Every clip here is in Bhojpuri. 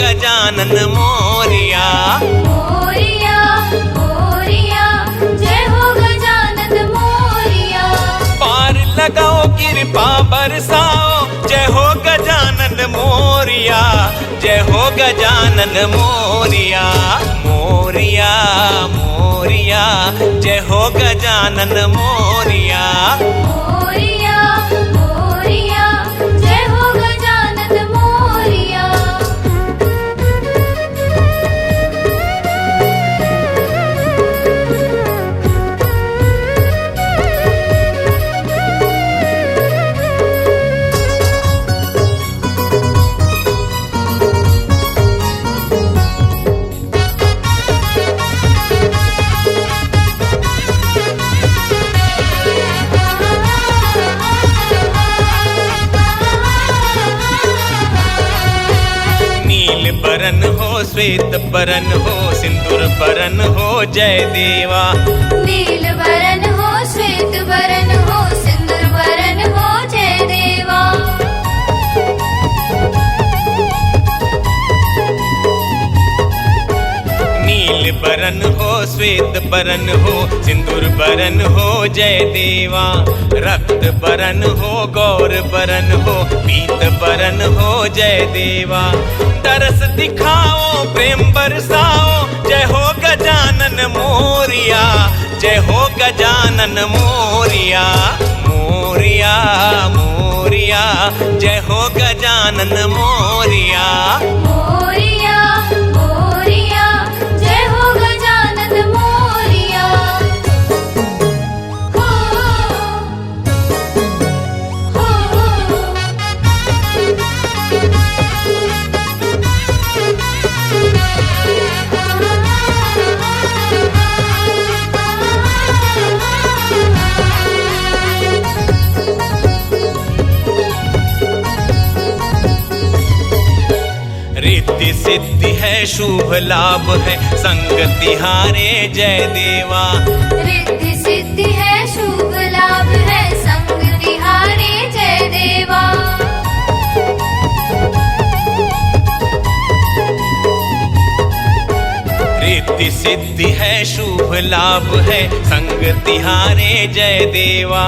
गजानन मोरिया। मोरिया मोरिया जय हो गजानन मोरिया। पार लगाओ कृपा बरसाओ जय हो गजानन मोरिया। जय हो गजानन मोरिया। मोरिया मोरिया जय हो गजानन मोरिया। मोरिया मोरिया जय हो गजानन मोरिया। नील बरन हो श्वेत बरन हो सिंदूर बरन हो जय देवा। नील वरन हो श्वेत वरन हो सिंदूर वरन हो जय देवा। नील बरन हो श्वेत बरन हो सिंदूर बरन हो जय देवा। रक्त बरन हो गौर बरन हो पीत बरन हो जय देवा। तरस दिखाओ प्रेम बरसाओ जय हो गजानन मोरिया। जय हो गजानन मोरिया। मोरिया मोरिया जय हो गजानन मोरिया। मोरिया मोरिया जय हो गजानन मोरिया। हो रिद्धि सिद्धि है शुभ लाभ है संग तिहारे जय देवा। रिद्धि सिद्धि है शुभ लाभ है संग तिहारे जय देवा। रिद्धि सिद्धि है शुभ लाभ है संग तिहारे जय देवा।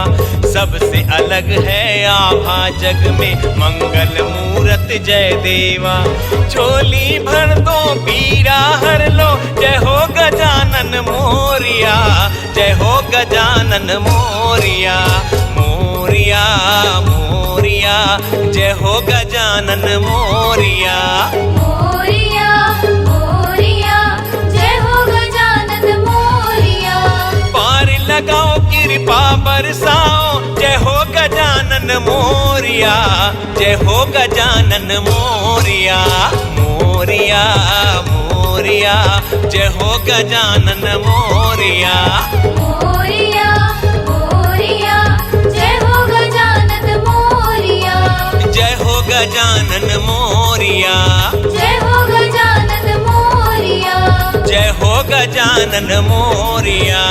सबसे अलग है आभा जग में मंगल मूरत जय देवा। झोली भर दो पीरा हर लो जय हो गजानन मोरिया। जय हो गजानन मोरिया। मोरिया मोरिया जय हो गजानन मोरिया। मोरिया मोरिया जय हो गजानन मोरिया। पार लगाओ कृपा बरसाओ जय हो गजानन मोरिया। जय हो गजानन मोरिया। मोरिया मोरिया जय हो गजानन मोरिया। मोरिया मोरिया जय हो गजानन मोरिया। जय हो गजानन मोरिया। जय हो गजानन मोरिया। जय हो गजानन मोरिया।